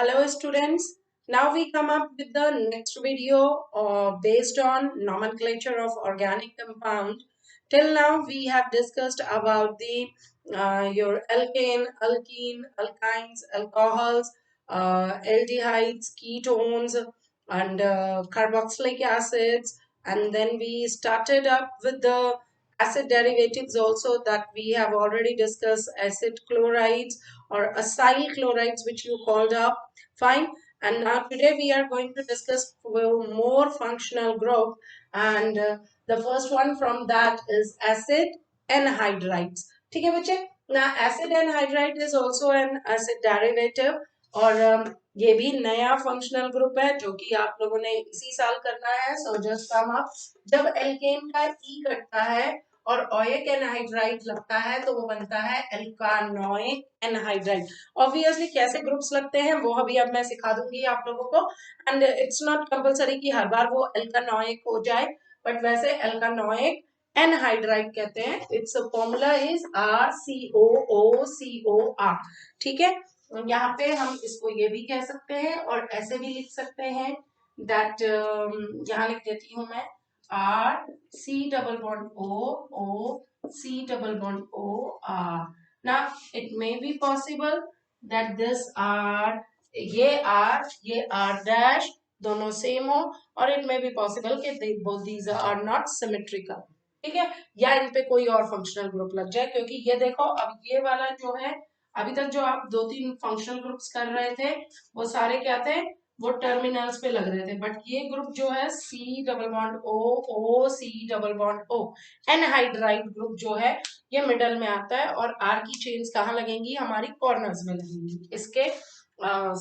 Hello students, now we come up with the next video based on nomenclature of organic compound. Till now we have discussed about the your alkane, alkene, alkynes, alcohols, aldehydes, ketones and carboxylic acids, and then we started up with the acid derivatives also that we have already discussed, acid chlorides or acyl chlorides which you called up. Fine. And now today we are going to discuss more functional group, and the first one from that is acid anhydrides. ठीक है बच्चे? Now acid anhydride is also an acid derivative, और ये भी नया functional group है जो कि आप लोगों ने इसी साल करना है. सो जस्ट कम अप, जब एल्केन का ई कटता है और ओइक एनहाइड्राइड लगता है तो वो बनता है एल्कानोइक एनहाइड्राइड. ऑब्वियसली कैसे ग्रुप्स लगते हैं वो अभी अब मैं सिखा दूंगी आप लोगों को, एंड इट्स नॉट कंपलसरी कि हर बार वो एल्कानोइक हो जाए, बट वैसे एल्कानोइक एनहाइड्राइड कहते हैं. It's formula is RCOOCOR. ठीक है, यहाँ पे हम इसको ये भी कह सकते हैं और ऐसे भी लिख सकते हैं दैट यहाँ लिख देती हूँ मैं RC double bond O C double bond O R. Now it may be possible that this R, ये R dash दोनों सेम हो, और इट मे बी पॉसिबल कि both these are not symmetrical. ठीक है, या इन पे कोई और फंक्शनल ग्रुप लग जाए, क्योंकि ये देखो अब ये वाला जो है, अभी तक जो आप 2-3 फंक्शनल ग्रुप्स कर रहे थे वो सारे क्या थे, वो टर्मिनल्स पे लग रहे थे, बट ये ग्रुप जो है C double bond O O C double bond O anhydride group जो है ये मिडल में आता है, और R की चेन्स कहाँ लगेंगी, हमारी कॉर्नर्स में लगेंगी, इसके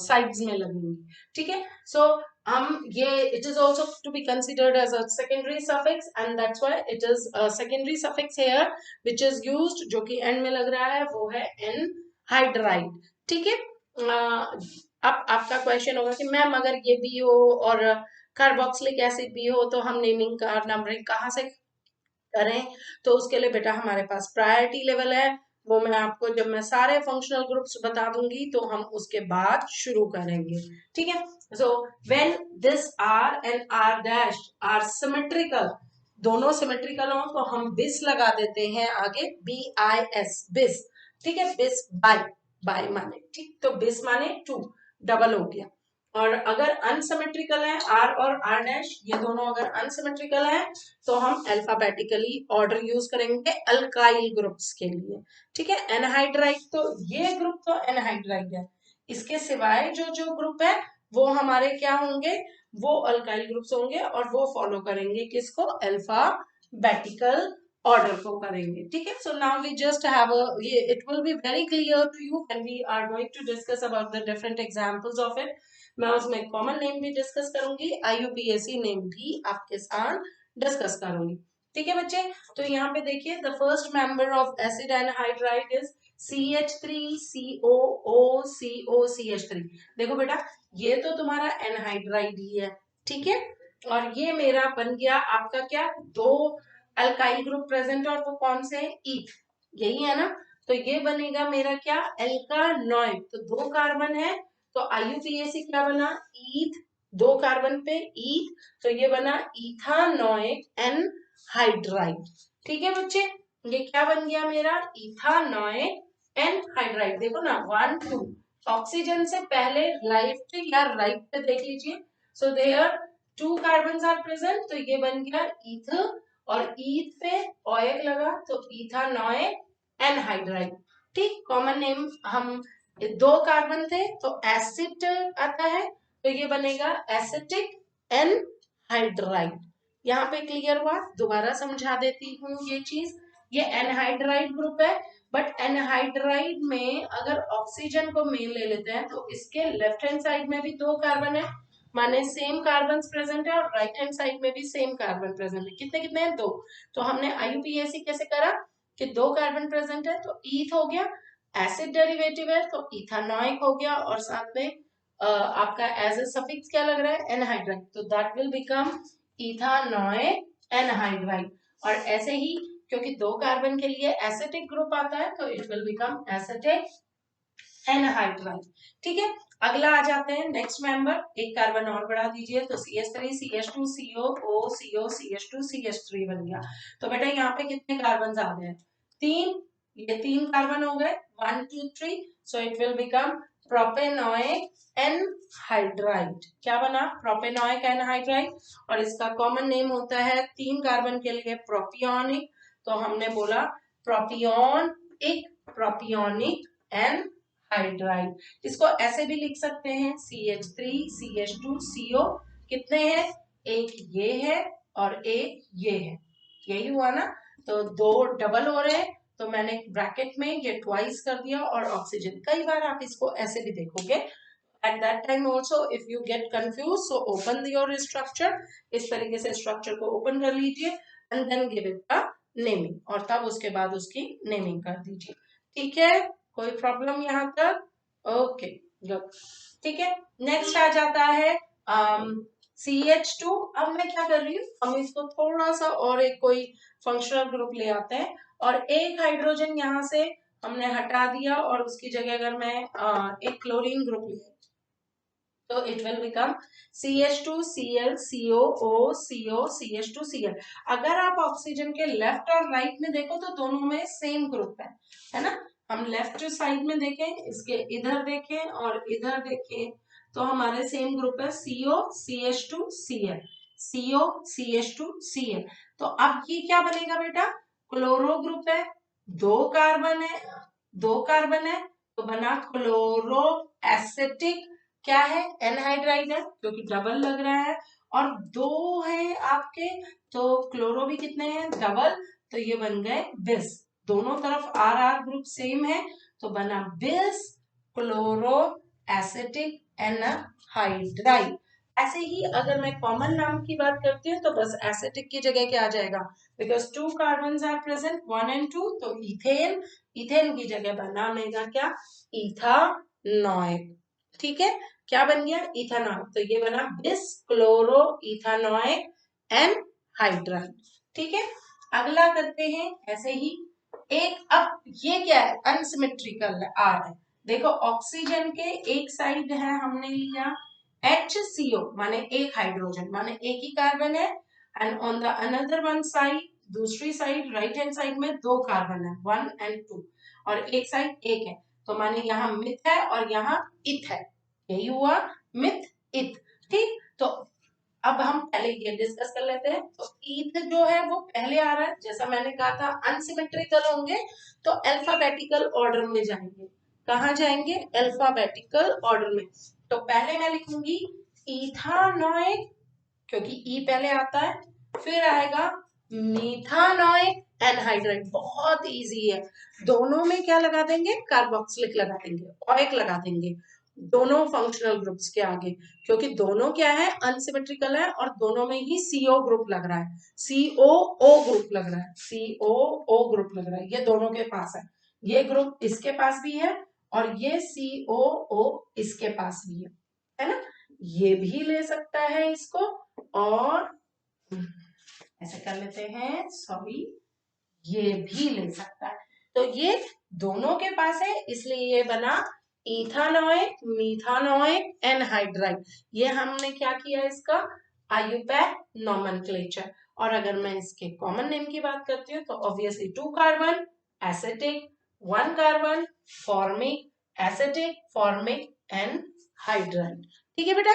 साइड्स में लगेंगी. ठीक है, सो हम ये it is also to be considered as a secondary suffix, and that's why it is a secondary suffix here which is used, जो कि end में लग रहा है वो है एनहाइड्राइड. ठीक है, अब आपका क्वेश्चन होगा कि मैम अगर ये भी हो और कार्बोक्सिलिक एसिड भी हो तो हम नेमिंग का नंबरिंग कहाँ से करें. तो उसके लिए बेटा हमारे पास प्रायोरिटी लेवल है, वो मैं आपको जब मैं सारे फंक्शनल ग्रुप्स बता दूंगी तो हम उसके बाद शुरू करेंगे. ठीक है, so when this R and R dash are symmetrical, दोनों सिमेट्रिकल हो तो हम बिस लगा देते हैं आगे, BIS बिस. ठीक है, बिस बाय, बाय माने, ठीक, तो बिस माने 2, डबल हो गया. और अगर अनसिमेट्रिकल है R और R डैश, ये दोनों अगर अनसिमेट्रिकल है तो हम अल्फाबेटिकली ऑर्डर यूज करेंगे अल्काइल ग्रुप्स के लिए. ठीक है, एनहाइड्राइड तो ये ग्रुप तो एनहाइड्राइड है, इसके सिवाय जो जो ग्रुप है वो हमारे क्या होंगे, वो अल्काइल ग्रुप्स होंगे, और वो फॉलो करेंगे किसको, अल्फाबेटिकल ऑर्डर को करेंगे. ठीक है, so now we just have uh, ये it will be very clear to you when we are going to discuss about the different examples of it. मैं उसमें कॉमन नेम भी डिस्कस करूंगी, IUPAC नेम भी आपके साथ डिस्कस करूंगी. ठीक है बच्चे, तो यहाँ पे देखिए the first member of acid anhydride is CH3COOCOCH3. देखो बेटा ये तो तुम्हारा एनहाइड्राइड ही है. ठीक है, और ये मेरा बन गया आपका क्या, दो अल्काइल ग्रुप प्रेजेंट, और वो कौन से हैं, ईथ, यही है ना. तो ये बनेगा मेरा क्या, एल्कानोइक, तो 2 कार्बन है, तो IUPAC क्या बना, ईथ, 2 कार्बन पे ईथ, तो ये बना इथानोइक एनहाइड्राइड. ठीक है बच्चे, ये क्या बन गया मेरा, इथानोइक एनहाइड्राइड. देखो ना 1 2, ऑक्सीजन से पहले लेफ्ट या राइट पे देख लीजिए, so there 2 carbon are present, तो ये बन गया ईथ, और ईथ पे ओएक लगा तो इथानोइक एनहाइड्राइड. ठीक, कॉमन नेम हम 2 कार्बन थे तो एसिड आता है, तो ये बनेगा एसिटिक एनहाइड्राइड. यहाँ पे क्लियर हुआ, दोबारा समझा देती हूँ ये चीज. ये एनहाइड्राइड ग्रुप है, बट एनहाइड्राइड में अगर ऑक्सीजन को मेन ले लेते हैं तो इसके लेफ्ट हैंड साइड में भी 2 कार्बन है, माने सेम कार्बन प्रेजेंट है, और राइट हैंड साइड में भी सेम कार्बन प्रेजेंट है. कितने कितने हैं, 2. तो हमने IUPAC कैसे करा कि 2 कार्बन प्रेजेंट है तो ईथ हो गया, एसिड डेरिवेटिव है तो इथानोइक हो गया, और साथ में आपका एज ए सफिक्स क्या लग रहा है, एनहाइड्राइड, तो that will become ethanoic anhydride. और ऐसे ही क्योंकि 2 कार्बन के लिए एसिटिक ग्रुप आता है तो it will become acetic anhydride. ठीक है, अगला आ जाते हैं नेक्स्ट मेंबर, एक कार्बन और बढ़ा दीजिए तो CH3 CH2 CO O CO CH2 CH3 बन गया। तो बेटा यहाँ पे कितने कार्बन आ गए? 3, ये 3 कार्बन हो गए, 1 2 3, सो it will become propanoic anhydride. क्या बना? Propanoic anhydride. और इसका कॉमन नेम होता है 3 कार्बन के लिए प्रोपियोनिक, तो हमने बोला प्रोपियोनिक एनहाइड्राइड। इसको ऐसे भी लिख सकते हैं CH3 CH2 CO, कितने हैं? एक ये है और एक ये है, यही हुआ ना? तो दो डबल हो रहे हैं, तो मैंने ब्रैकेट में ये ट्वाइस कर दिया। और ऑक्सीजन, कई बार आप इसको ऐसे भी देखोगे, at that time also if you get confused, so open your structure, इस तरीके से स्ट्रक्चर को ओपन कर लीजिए and then give it a naming, और तब उसके बाद उसकी नेमिंग कर दीजिए। ठीक है, कोई प्रॉब्लम यहाँ तक? Okay good. ठीक है, नेक्स्ट आ जाता है CH2। अब मैं क्या कर रही हूँ, हम इसको थोड़ा सा और एक कोई फंक्शनल ग्रुप ले आते हैं, और एक हाइड्रोजन यहाँ से हमने हटा दिया, और उसकी जगह अगर मैं एक क्लोरीन ग्रुप ले, तो it will become CH2Cl CO O CO CH2Cl। अगर आप ऑक्सीजन के लेफ्ट और राइट में देखो तो दोनों में सेम ग्रुप है ना? हम लेफ्ट साइड में देखें, इसके इधर देखें और इधर देखें, तो हमारे सेम ग्रुप है CO CH2Cl CO CH2Cl। तो अब ये क्या बनेगा बेटा? क्लोरो ग्रुप है, दो कार्बन है, तो बना क्लोरो एसिटिक। क्या है? एनहाइड्राइड है, क्योंकि डबल लग रहा है, और दो है आपके, तो क्लोरो भी कितने हैं? डबल, तो ये बन गए बिस। दोनों तरफ आर ग्रुप सेम है, तो बना बिस क्लोरो एसिटिक एनहाइड्राइड। ऐसे ही अगर मैं कॉमन नाम की बात करती हूँ, तो बस एसिटिक की जगह क्या आ जाएगा? Because 2 carbon are present 1 and 2, तो इथेन, इथेन की जगह बनाएगा क्या? इथानॉइक। ठीक है, क्या बन गया? इथानॉइक। तो ये बना बिस क्लोरो इथानॉइक एनहाइड्राइड। ठीक है, अगला करते हैं ऐसे ही एक। अब ये क्या है? अनसिमेट्रिकल आर है। देखो ऑक्सीजन के एक साइड है, हमने लिया HCO, माने एक हाइड्रोजन, माने एक ही कार्बन है, and on the another one side, दूसरी साइड राइट हैंड साइड में 2 कार्बन है 1 and 2, और एक साइड एक है, तो माने यहाँ मिथ है और यहाँ इथ है, यही हुआ मिथ इथ। ठीक, तो अब हम पहले ये डिस्कस कर लेते हैं। तो ईथ जो है वो पहले आ रहा है, जैसा मैंने कहा था अनसिमेट्रिकल होंगे तो अल्फाबेटिकल ऑर्डर में जाएंगे। कहाँ जाएंगे? अल्फाबेटिकल ऑर्डर में। तो पहले मैं लिखूंगी इथानॉइक, क्योंकि ई पहले आता है, फिर आएगा मीथानॉइक एनहाइड्राइड। बहुत इजी है, दोनों में क्या लगा देंगे? कार्बोक्सिलिक लगा देंगे, ऑइक लगा देंगे दोनों फंक्शनल ग्रुप्स के आगे, क्योंकि दोनों क्या है? अनसिमेट्रिकल है, और दोनों में ही CO ग्रुप लग रहा है, COO ग्रुप लग रहा है, COO ग्रुप लग रहा है, ये दोनों के पास है। ये ग्रुप इसके पास भी है, और ये COO इसके पास भी है ना? ये भी ले सकता है इसको, और ऐसे कर लेते हैं, सॉरी, ये भी ले सकता है। तो ये दोनों के पास है, इसलिए ये बना इथानॉइक मीथानॉइक एनहाइड्राइड। ये हमने क्या किया? इसका आयुपैक नोमेनक्लेचर। और अगर मैं इसके कॉमन नेम की बात करती हूँ, तो obviously 2 carbon acetic, 1 carbon formic acetic formic anhydride. ठीक है बेटा,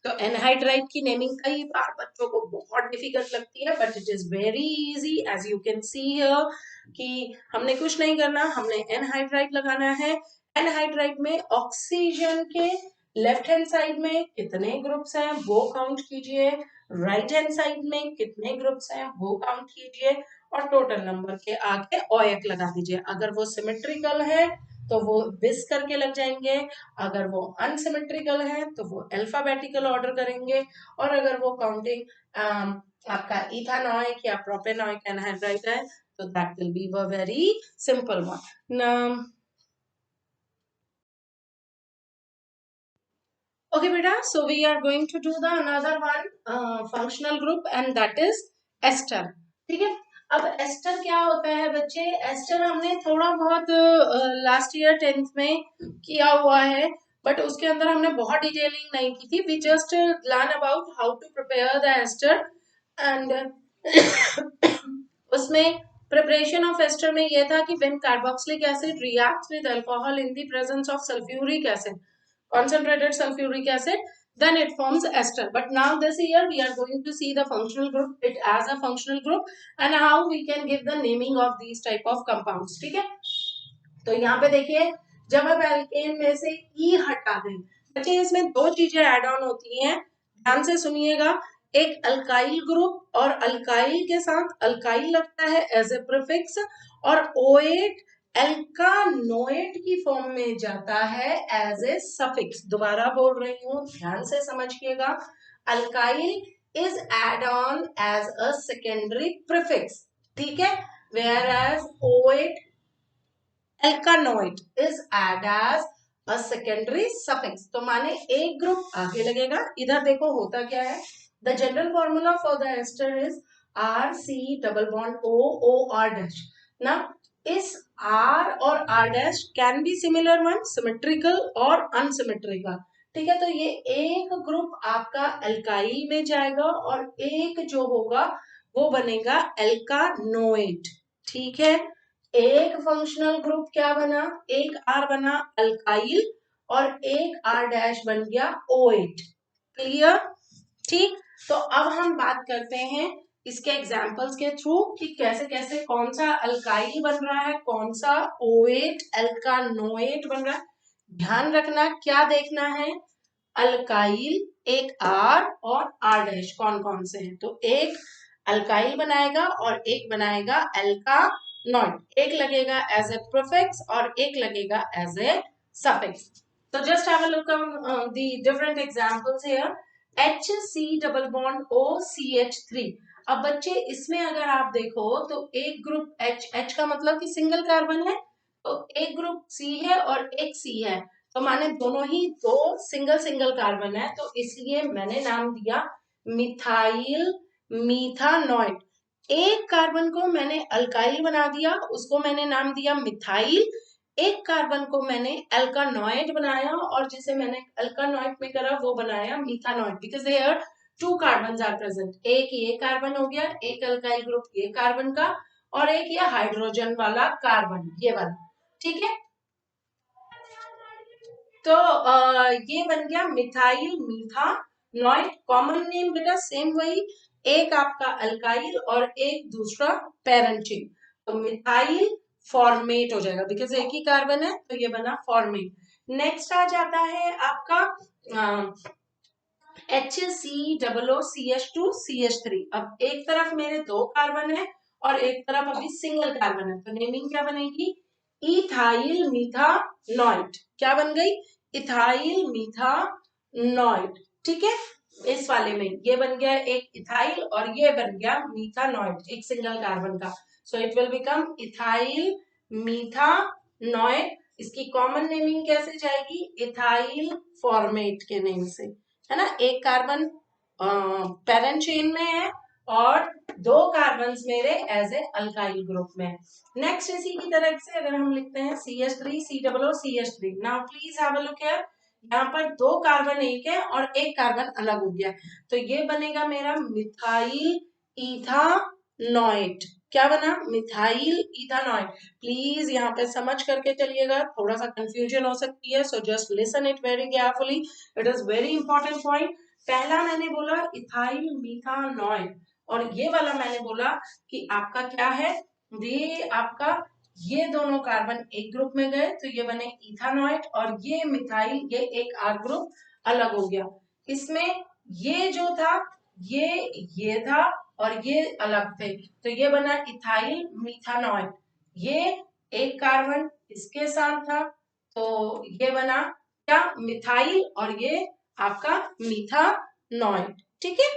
तो एनहाइड्राइड की नेमिंग कई बार बच्चों को बहुत डिफिकल्ट लगती है, but it is very easy as you can see here कि हमने कुछ नहीं करना, हमने एनहाइड्राइड लगाना है। एनहाइड्राइड में ऑक्सीजन के लेफ्ट हैंड साइड में कितने ग्रुप्स हैं वो काउंट कीजिए, राइट हैंड साइड में कितने ग्रुप्स हैं वो काउंट कीजिए, और टोटल नंबर के आगे ओएक लगा दीजिए। अगर वो सिमेट्रिकल है तो वो बिस करके लग जाएंगे, अगर वो अनसिमेट्रिकल है तो वो अल्फाबेटिकल ऑर्डर करेंगे, और अगर वो काउंटिंग आपका इथानॉइक या प्रोपेनॉइक एनहाइड्राइड है तो that will be a very simple one. Okay beta, so we are going to do the another one functional group, and that is ester. ठीक है, अब एस्टर क्या होता है बच्चे? एस्टर हमने थोड़ा बहुत लास्ट ईयर 10th में किया हुआ है, बट उसके अंदर हमने बहुत डिटेलिंग नहीं की थी. We just learn about how to prepare the ester and उसमें प्रिपरेशन ऑफ एस्टर में यह था कि when carboxylic acid reacts with alcohol in the presence of sulphuric acid, concentrated sulfuric acid, then it forms ester. But now this year we are going to see the functional group, it as a functional group, and how we can give the naming of these type of compounds. ठीक है, तो यहाँ पे देखिए, जब हम alkene में से ई हटा दें बच्चे, इसमें दो चीजें एड ऑन होती हैं, ध्यान से सुनिएगा. एक अल्काइल ग्रुप, और अल्काइल के साथ अल्काइल लगता है एज ए प्रीफिक्स, और OH एल्कानोएट की फॉर्म में जाता है एज ए सफिक्स. दोबारा बोल रही हूँ, ध्यान से समझिएगा. Alkyl is add on as a secondary prefix, ठीक है, whereas OH alkanoate is add as a secondary suffix. तो माने एक ग्रुप आगे लगेगा. इधर देखो होता क्या है, the general formula for the ester is RC double bond OR dash. ना इस R और R dash can be similar one, symmetrical और अनसिमेट्रिकल. ठीक है, तो ये एक ग्रुप आपका अल्काइल में जाएगा और एक जो होगा वो बनेगा एल्कानोएट. ठीक है, एक फंक्शनल ग्रुप क्या बना, एक R बना अल्काइल और एक R डैश बन गया OH. क्लियर? ठीक, तो अब हम बात करते हैं इसके एग्जाम्पल्स के थ्रू कि कैसे कैसे कौन सा अल्काइल बन रहा है, कौन सा OH एल्कानोएट बन रहा है. ध्यान रखना क्या देखना है, अल्काइल, एक R और R डैश कौन कौन से हैं. तो एक अल्काइल बनाएगा और एक बनाएगा एल्कानोएट. एक लगेगा एज ए प्रीफिक्स और एक लगेगा एज ए सफिक्स. तो just have a look on the different examples here. HC double bond OCH3. अब बच्चे इसमें अगर आप देखो तो एक ग्रुप H का मतलब कि सिंगल कार्बन है, तो एक ग्रुप C है और एक C है, तो माने दोनों ही दो सिंगल सिंगल कार्बन है, तो इसलिए मैंने नाम दिया मिथाइल मीथानॉइड. एक कार्बन को मैंने अल्काइल बना दिया, उसको मैंने नाम दिया मिथाइल. एक कार्बन को मैंने अल्कानॉइड बनाया और जिसे मैंने अल्कानॉइड में करा वो बनाया methanoate, because there two carbon are present. एक ये कार्बन हो गया, एक अल्काइल ग्रुप ये कार्बन का, और एक ये हाइड्रोजन वाला कार्बन ये वाला. ठीक है, तो ये बन गया मिथाइल मीथानॉइड. कॉमन नेम बेटा सेम वही, एक आपका अल्काइल और एक दूसरा पैरेंट चेन, तो मिथाइल फॉर्मेट हो जाएगा, बिकॉज एक ही कार्बन है तो ये बना फॉर्मेट. नेक्स्ट आ जाता है आपका HCOOCH2CH3. अब एक तरफ मेरे दो कार्बन है और एक तरफ अभी सिंगल कार्बन है, तो नेमिंग क्या बनेगी, इथाइल मीथानॉइड. क्या बन गई, इथाइल मीथानॉइड. ठीक है, इस वाले में ये बन गया एक इथाइल और ये बन गया मीथानॉइड एक सिंगल कार्बन का. So it will become ethyl methanoate. इसकी कॉमन नेमिंग कैसे जाएगी, इथाइल फॉर्मेट के नेम से, है ना. एक कार्बन पैरेंट चेन में है और दो कार्बन मेरे एज ए अल्काइल ग्रुप में. नेक्स्ट इसी की तरह से अगर हम लिखते हैं CH3 COOCH3. Now please have a look here, यहाँ पर दो कार्बन एक है और एक कार्बन अलग हो गया, तो ये बनेगा मेरा मिथाइल इथानॉइड. क्या बना, मिथाइल इथानॉइड. प्लीज यहाँ पे समझ करके चलिएगा, थोड़ा सा कंफ्यूजन हो सकती है, so just listen it very carefully, it is very important point. पहला मैंने बोला इथाइल मीथानॉइड और ये वाला मैंने बोला कि आपका क्या है, ये आपका ये दोनों कार्बन एक ग्रुप में गए तो ये बने इथानॉइड, और ये मिथाइल ये एक R ग्रुप अलग हो गया. इसमें ये जो था ये था और ये अलग थे, तो ये बना इथाइल मीथानॉइड. ये एक कार्बन इसके साथ था तो ये बना क्या, मिथाइल, और ये आपका मीथानॉइड. ठीक है,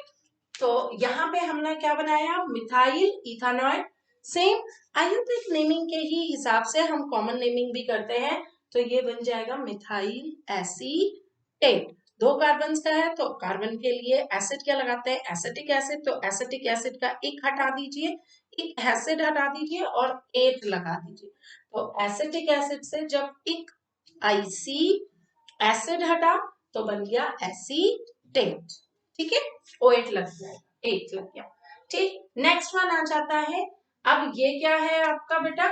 तो यहाँ पे हमने क्या बनाया, मिथाइल इथानॉइड. सेम आयुर्वेदिक नेमिंग के ही हिसाब से हम कॉमन नेमिंग भी करते हैं, तो ये बन जाएगा मिथाइल एसीटेट. दो कार्बन का है तो कार्बन के लिए एसिड क्या लगाते हैं, एसिटिक एसिड, तो एसिटिक एसिड का एक हटा दीजिए, एक एसिड हटा दीजिए और 8 लगा दीजिए। तो एसिटिक एसिड से जब एक आईसी एसिड हटा तो बन गया एसीटेट, ठीक है, O8 लग जाएगा, 8 लग गया। ठीक, नेक्स्ट वन आ जाता है, अब ये क्या है आपका बेटा,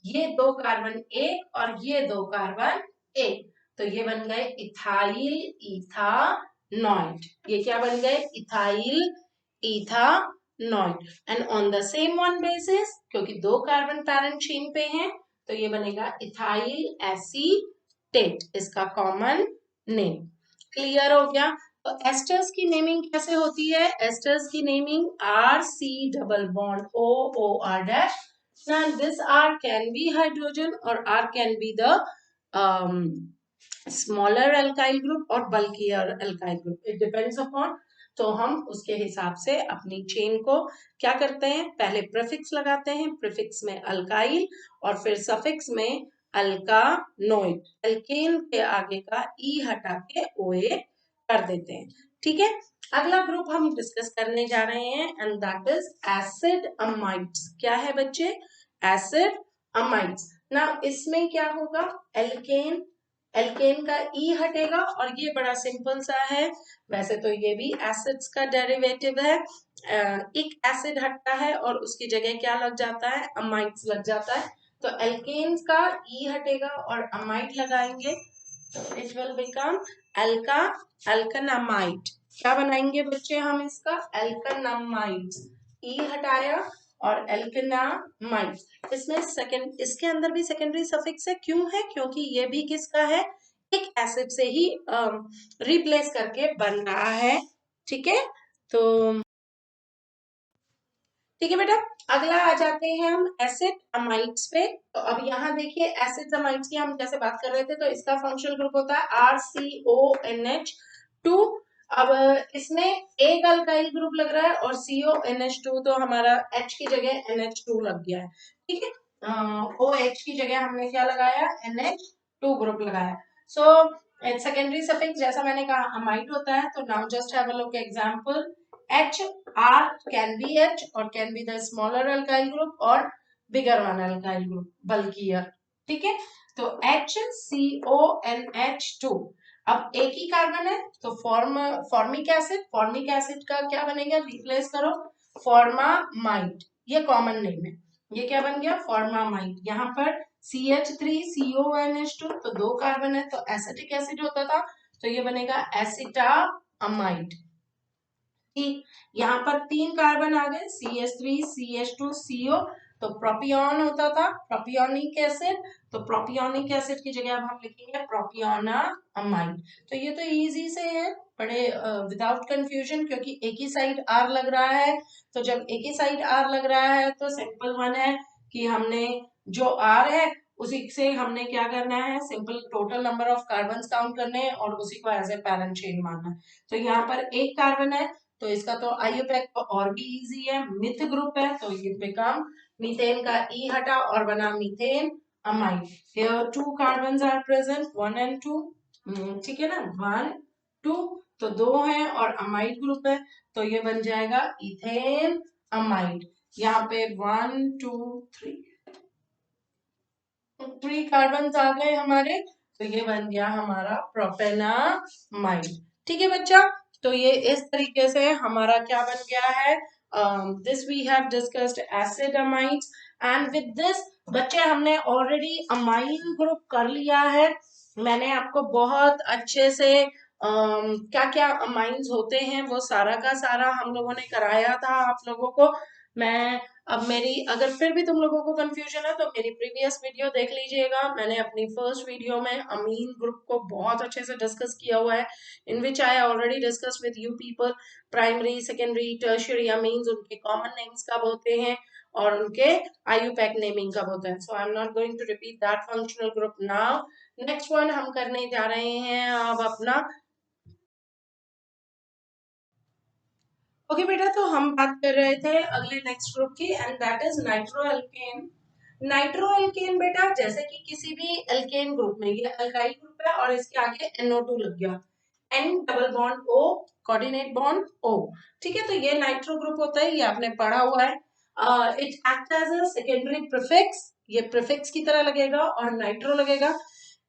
ये दो कार्बन एक और ये दो कार्बन एक, तो ये बन गए इथाइल इथानॉइड, ये क्या बन गए, ethyl ethanoate. And on the same one basis, क्योंकि दो कार्बन पैरेंट चेन पे हैं, तो ये बनेगा इथाइल एसीटेट, इसका कॉमन नेम। क्लियर हो गया। तो एस्टर्स की नेमिंग कैसे होती है, एस्टर्स की naming R C double bond O O R dash. Now this R can be hydrogen or R can be the smaller alkyl group or bulkier alkyl group. It depends upon, तो हम उसके हिसाब से अपनी chain को क्या करते हैं, पहले प्रीफिक्स लगाते हैं, प्रीफिक्स में अल्काइल और फिर सफिक्स में अल्कानोइड, एल्केन के आगे का ई हटा के ओए कर देते हैं, ठीक है। अगला ग्रुप हम डिस्कस करने जा रहे हैं and that is acid amides. क्या है बच्चे, एसिड अमाइड्स। ना इसमें क्या होगा, एल्केन, एल्केन का ई हटेगा और ये बड़ा सिंपल सा है, वैसे तो ये भी एसिड्स का डेरिवेटिव है, एक एसिड हटता है और उसकी जगह क्या लग जाता है, अमाइड्स लग जाता है, तो एल्केन का ई हटेगा और अमाइड लगाएंगे तो इट विल बिकम एल्का एल्कनामाइड। क्या बनाएंगे बच्चे हम इसका, एल्कनामाइड, ई हटाया और एल्कनामाइड। इसमें सेकंड, इसके अंदर भी सेकेंडरी सफिक्स है, क्यों है, क्योंकि ये भी किसका है, एक एसिड से ही रिप्लेस करके बन रहा है, ठीक है। तो ठीक है बेटा, अगला आ जाते हैं हम एसिड अमाइड्स पे। तो अब यहाँ देखिए एसिड अमाइड्स की हम जैसे बात कर रहे थे, तो इसका फंक्शनल ग्रुप होता है RCONH2। अब इसमें एक अल्काइल ग्रुप लग रहा है और CONH2, तो हमारा H की जगह NH2 लग गया है, ठीक है। OH की जगह हमने क्या लगाया, NH2 ग्रुप लगाया। सो सेकेंडरी सफिक्स जैसा मैंने कहा अमाइड होता है, तो now just have a look example, H, R can be H or can be the smaller alkyl group or bigger one alkyl group, bulkier, ठीक है। तो HCONH2, अब एक ही कार्बन है तो फॉर्मिक एसिड, फॉर्मिक एसिड का क्या बनेगा, रिप्लेस करो फॉर्मामाइड, ये कॉमन नेम है, ये क्या बन गया, फॉर्मामाइड। यहाँ पर CH3CONH2, तो दो कार्बन है तो एसिटिक एसिड होता था, तो ये बनेगा एसिटामाइड। यहाँ पर तीन कार्बन आ गए CH3 CH2 CO, तो प्रोपियन होता था, प्रोपियोनिक एसिड, तो प्रोपियोनिक एसिड की जगह अब हम लिखेंगे प्रोपियोनामाइड। तो ये तो इजी से है, बड़े विदाउट कंफ्यूजन, क्योंकि एक ही साइड R लग रहा है, तो जब एक ही साइड R लग रहा है तो सिंपल वन है कि हमने जो R है उसी से हमने क्या करना है, simple total number of carbon count करने हैं और उसी को एज ए पैरेंट चेन मानना है। तो यहाँ पर एक कार्बन है तो इसका तो आईयूपैक तो और भी इजी है, मिथ ग्रुप है तो ये बिकम, मीथेन का ई हटा और बना methane amide. Here two carbons are present 1 and 2, ठीक है ना, 1 2, तो दो हैं और अमाइड ग्रुप है, तो ये बन जाएगा इथेन अमाइड। यहाँ पे 1 2 3 कार्बन आ गए हमारे, तो ये बन गया हमारा प्रोपेनामाइड, ठीक है बच्चा। तो ये इस तरीके से हमारा क्या बन गया है, this we have discussed acid amides and with this बच्चे हमने ऑलरेडी अमाइन ग्रुप कर लिया है। मैंने आपको बहुत अच्छे से क्या क्या अमाइंस होते हैं वो सारा का सारा हम लोगों ने कराया था आप लोगों को। मैं अब मेरी अगर फिर भी तुम लोगों को कंफ्यूजन है तो मेरी प्रीवियस वीडियो देख लीजिएगा, मैंने अपनी फर्स्ट वीडियो में अमीन ग्रुप को बहुत अच्छे से डिस्कस किया हुआ है, in which I already discuss with you people primary secondary tertiary amines, उनके कॉमन नेम्स कब होते हैं और उनके आईयूपैक नेमिंग कब होता है। So I am not going to repeat that functional group now. Next one हम करने जा रहे हैं अब अपना, ओके बेटा, तो हम बात कर रहे थे अगले नेक्स्ट ग्रुप की एंड दैट इज नाइट्रोएल्केन। नाइट्रोएल्केन बेटा जैसे कि किसी भी एल्केन ग्रुप में ये अल्काइल ग्रुप है और इसके आगे NO2 लग गया, N double bond O, coordinate bond O। ठीक है, तो ये नाइट्रो ग्रुप होता है, ये आपने पढ़ा हुआ है। It act as a secondary prefix, ये प्रीफिक्स की तरह लगेगा और नाइट्रो लगेगा।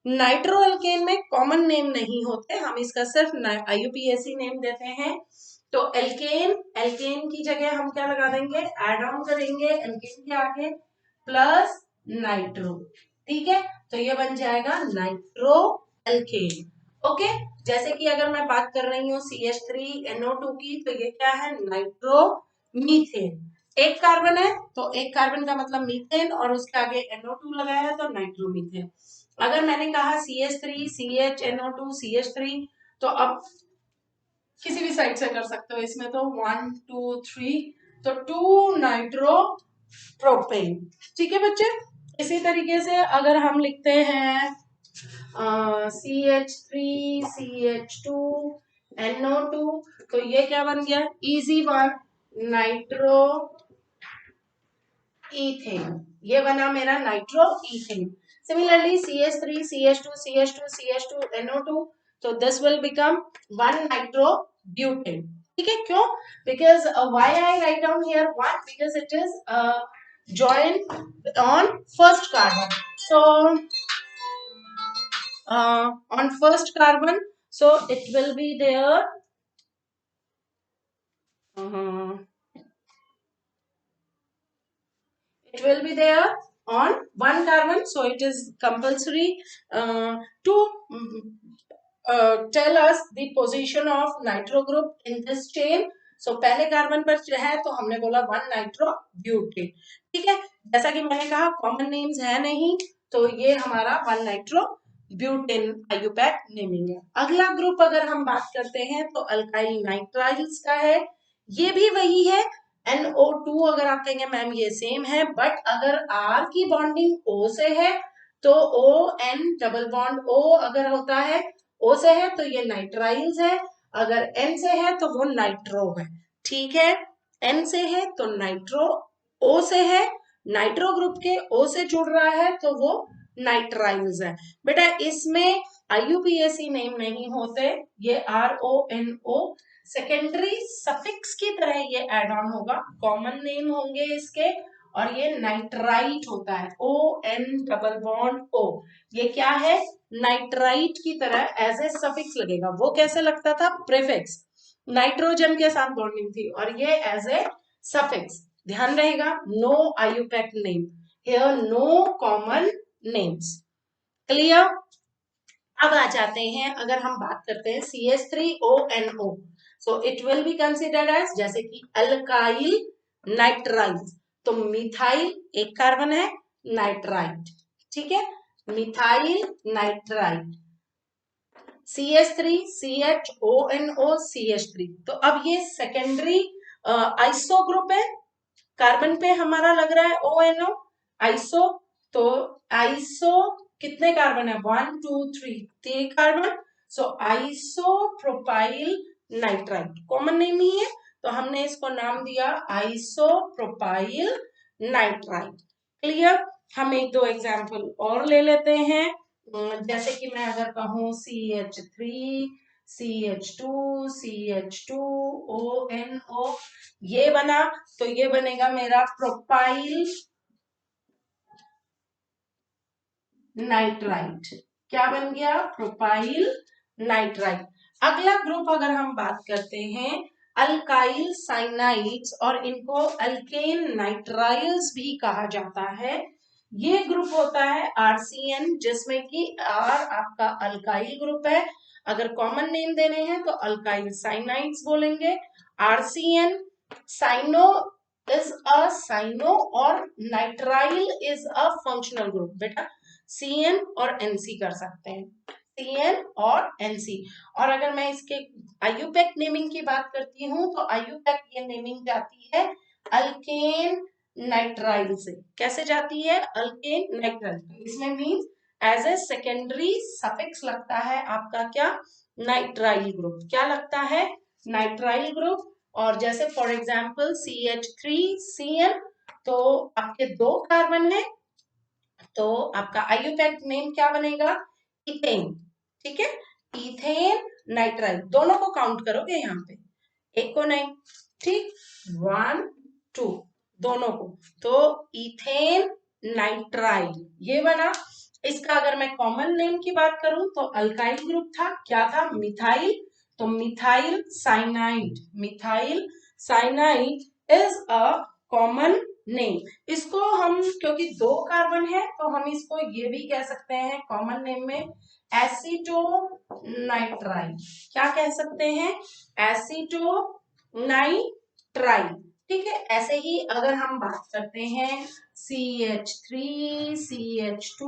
नाइट्रो अल्केन में कॉमन नेम नहीं होते, हम इसका सिर्फ IUPAC नेम देते हैं। तो एल्केन, एल्केन की जगह हम क्या लगा देंगे, एड ऑन करेंगे एल्केन के आगे प्लस नाइट्रो। ठीक है, तो ये बन जाएगा नाइट्रो एल्केन। ओके, जैसे कि अगर मैं बात कर रही हूँ CH3NO2 की, तो ये क्या है, नाइट्रो मीथेन। एक कार्बन है तो एक कार्बन का मतलब मीथेन और उसके आगे NO2 लगाया है तो नाइट्रोमीथेन। अगर मैंने कहा CH3 CHNO2 CH3, तो अब किसी भी साइड से कर सकते हो, इसमें तो 1 2 3, तो 2 नाइट्रो प्रोपेन। ठीक है बच्चे, इसी तरीके से अगर हम लिखते हैं CH3 CH2 NO2, तो ये क्या बन गया, इजी वन, नाइट्रो इथेन। ये बना मेरा nitro ethane. Similarly CH3 CH2 CH2 CH2 NO2, तो this will become 1 nitro butane. ठीक है, क्यों, because why I write down here 1, because it is joined on first carbon. So on first carbon, so it will be there, uh, it will be there on one carbon, so it is compulsory to tell us the position of nitro group in this chain. So पहले carbon पर है तो हमने बोला 1 nitro butane. ठीक है, जैसा कि मैंने कहा कॉमन नेम्स है नहीं, तो ये हमारा 1 नाइट्रो ब्यूटेन आयुपैक नेमिंग है। अगला ग्रुप अगर हम बात करते हैं तो अल्काइल नाइट्राइल्स का है, ये भी वही है। NO2 अगर आप कहेंगे मैम ये सेम है, बट अगर R की बॉन्डिंग O से है तो ON डबल बॉन्ड O अगर होता है O से है तो ये नाइट्राइल्स है, अगर N से है तो वो नाइट्रो है। ठीक है, N से है तो नाइट्रो, O से है, नाइट्रो ग्रुप के O से जुड़ रहा है तो वो नाइट्राइल्स है। बेटा इसमें IUPAC नेम नहीं होते, ये RONO सेकेंडरी सफिक्स की तरह ये एड ऑन होगा, कॉमन नेम होंगे इसके, और ये नाइट्राइट होता है, ON डबल बॉन्ड O। ये क्या है, नाइट्राइट की तरह एज ए सफिक्स लगेगा। वो कैसे लगता था, प्रीफिक्स, नाइट्रोजन के साथ बॉन्डिंग थी, और ये एज ए सफिक्स। ध्यान रहेगा, no IUPAC name here, no common names. Clear. अब आ जाते हैं, अगर हम बात करते हैं CH3ONO, so it will be considered as, जैसे कि अल्काइल नाइट्राइल, तो मिथाइल एक कार्बन है, नाइट्राइट। ठीक है, मिथाइल नाइट्राइट, CH3CHONO CH3। तो अब ये सेकेंडरी आइसो ग्रुप है, कार्बन पे हमारा लग रहा है ONO आइसो, तो आइसो कितने कार्बन है, 1 2 3, 3 carbon, so iso propyl nitrite, common name ही है तो हमने इसको नाम दिया आइसो प्रोपाइल नाइट्राइट। क्लियर। हम एक दो एग्जाम्पल और ले लेते हैं, जैसे कि मैं अगर कहूं CH3 CH2 CH2ONO, ये बना, तो ये बनेगा मेरा प्रोपाइल नाइट्राइट। क्या बन गया, प्रोपाइल नाइट्राइट। अगला ग्रुप अगर हम बात करते हैं अल्काइल साइनाइड्स, और इनको अल्केन नाइट्राइल्स भी कहा जाता है। ये ग्रुप होता है RCN, जिसमें कि R आपका अल्काइल ग्रुप है, अगर कॉमन नेम देने हैं तो अल्काइल साइनाइड्स बोलेंगे। RCN, cyano is a cyano, और nitrile is a functional group. बेटा CN और NC कर सकते हैं, CN और NC। और अगर मैं इसके आयुपैक नेमिंग की बात करती हूँ तो आयुपैक ये नेमिंग जाती है अल्केन नाइट्राइल से। कैसे जाती है, अल्केन नाइट्राइल, इसमें means as a secondary suffix लगता है आपका क्या, नाइट्राइल ग्रुप। क्या लगता है, नाइट्राइल ग्रुप। और जैसे फॉर एग्जाम्पल CH3CN, तो आपके 2 कार्बन है, तो आपका आयुपैक नेम क्या बनेगा, इथेन। ठीक है, इथेन नाइट्राइल, दोनों को काउंट करोगे यहाँ पे, एक को नहीं, ठीक, 1 2 दोनों को, तो इथेन नाइट्राइल ये बना। इसका अगर मैं कॉमन नेम की बात करूं तो अल्काइल ग्रुप था, क्या था, मिथाइल, तो methyl cyanide, methyl cyanide is a common name. इसको हम, क्योंकि 2 कार्बन है तो हम इसको ये भी कह सकते हैं कॉमन नेम में एसीटोनाइट्राइल, क्या कह सकते हैं, एसीटोनाइट्राइल, ठीक है। ऐसे ही अगर हम बात करते हैं CH3 CH2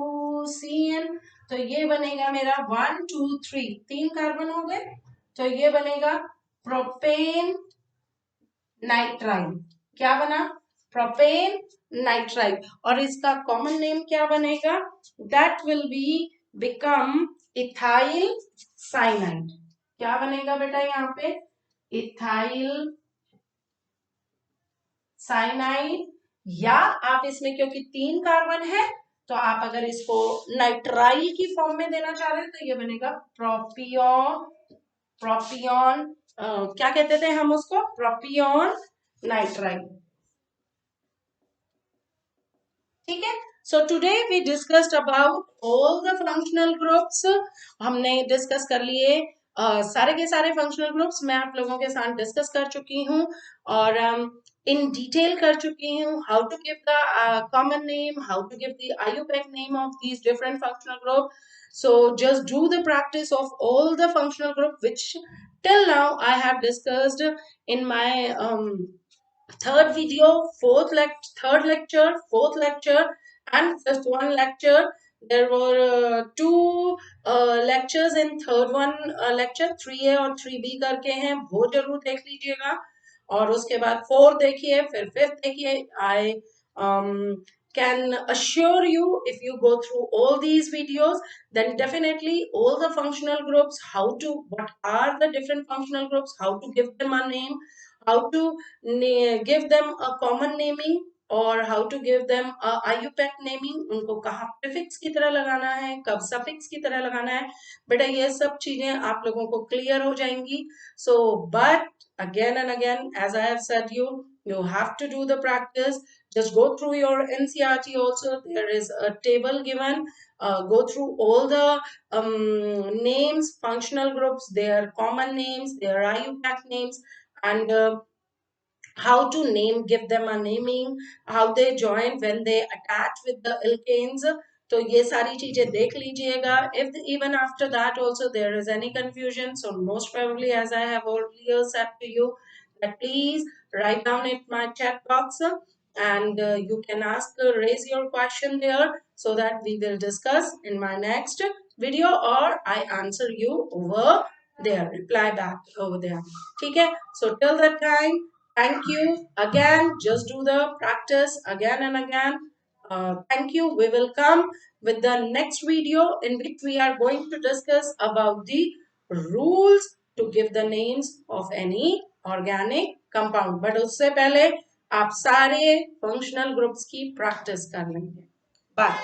CN, तो ये बनेगा मेरा 1 2 3 3 कार्बन हो गए, तो ये बनेगा प्रोपेन नाइट्राइल, क्या बना, प्रोपेन नाइट्राइल। और इसका कॉमन नेम क्या बनेगा, that will be become ethyl cyanide, क्या बनेगा बेटा यहाँ पे, इथाइल साइनाइड। या आप इसमें क्योंकि 3 कार्बन है तो आप अगर इसको नाइट्राइल की फॉर्म में देना चाह रहे हैं तो ये बनेगा प्रोपियोन, प्रोपियोन क्या कहते थे हम उसको, प्रोपियोन नाइट्राइल, ठीक है। So today we discussed about all the functional groups, हमने डिस्कस कर लिए सारे के सारे फंक्शनल ग्रुप्स मैं आप लोगों के साथ डिस्कस कर चुकी हूँ और इन डिटेल कर चुकी हूँ, how to give the common name, how to give the IUPAC name of these different functional group. So just do the practice of all the functional group which till now I have discussed in my third video, third lecture, fourth lecture, and just one lecture. There were 2 lectures in third one lecture, 3A और 3B करके हैं, वो जरूर देख लीजिएगा। और उसके बाद 4 देखिए, फिर 5th देखिए। I can assure you, if you go through all these videos, then definitely all the functional groups, what are the different functional groups, how to give them a name, how to give them a common naming और how to give them a IUPAC naming, उनको कहाँ prefix की तरह लगाना है, कब suffix की तरह लगाना है, बेटा ये सब चीजें आप लोगों को क्लियर हो जाएंगी। So but again and again, as I have said you have to do the practice. Just go through your NCERT also, there is a table given, go through all the names, functional groups, their common names, their IUPAC names, and how to name, give them a naming, how they join when they attach with the alkanes. तो ये सारी चीजें देख लीजिएगा। If even after that also there is any confusion, so most probably, as I have earlier said to you, that please write down in my chat box and you can raise your question there so that we will discuss in my next video or I answer you over there, reply back over there, ठीक है। So till that time, thank you again. Just do the practice again and again. Thank you. We will come with the next video in which we are going to discuss about the rules to give the names of any organic compound. But उससे पहले आप सारे functional groups की practice कर लेंगे। Bye.